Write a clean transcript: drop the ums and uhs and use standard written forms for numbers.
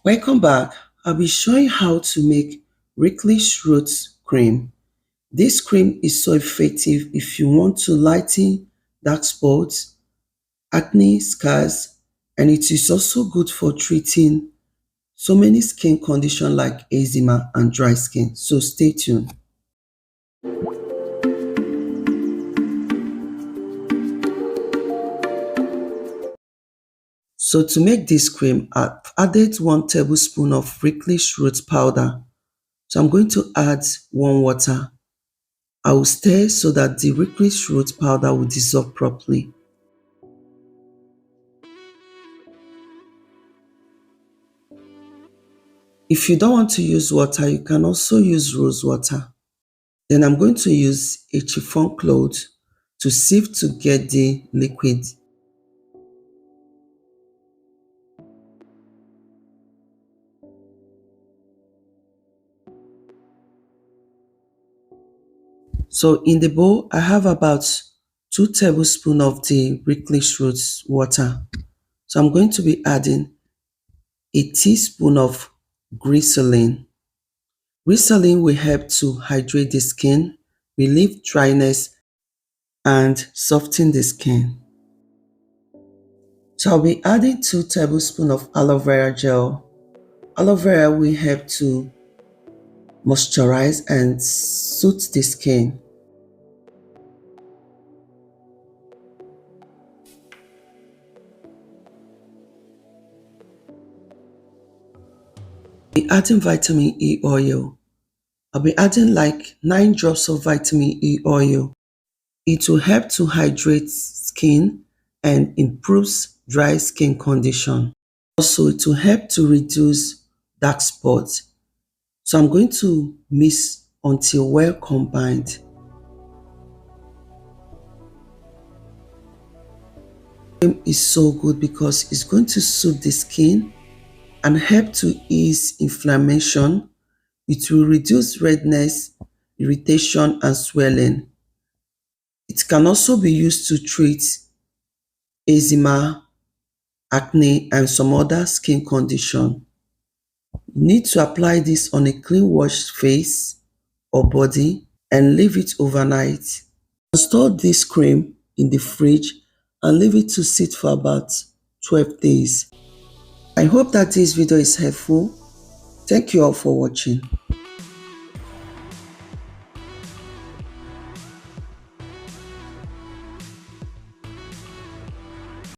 Welcome back. I'll be showing how to make Licorice root cream. This cream is so effective if you want to lighten dark spots, acne scars, and it is also good for treating so many skin conditions like eczema and dry skin. So stay tuned. So to make this cream, I've added 1 tablespoon of Licorice root powder. So I'm going to add warm water. I will stir so that the licorice root powder will dissolve properly. If you don't want to use water, you can also use rose water. Then I'm going to use a chiffon cloth to sieve to get the liquid. So in the bowl, I have about 2 tablespoons of the licorice root water. So I'm going to be adding a teaspoon of glycerin. Glycerin will help to hydrate the skin, relieve dryness, and soften the skin. So I'll be adding 2 tablespoons of aloe vera gel. Aloe vera will help to moisturize and soothe the skin. I'll be adding vitamin E oil. I'll be adding like 9 drops of vitamin E oil. It will help to hydrate skin and improves dry skin condition. Also, it will help to reduce dark spots. So I'm going to mix until well combined. Cream is so good because it's going to soothe the skin and help to ease inflammation. It will reduce redness, irritation, and swelling. It can also be used to treat eczema, acne, and some other skin condition. You need to apply this on a clean washed face or body and leave it overnight. Store this cream in the fridge and leave it to sit for about 12 days. I hope that this video is helpful. Thank you all for watching.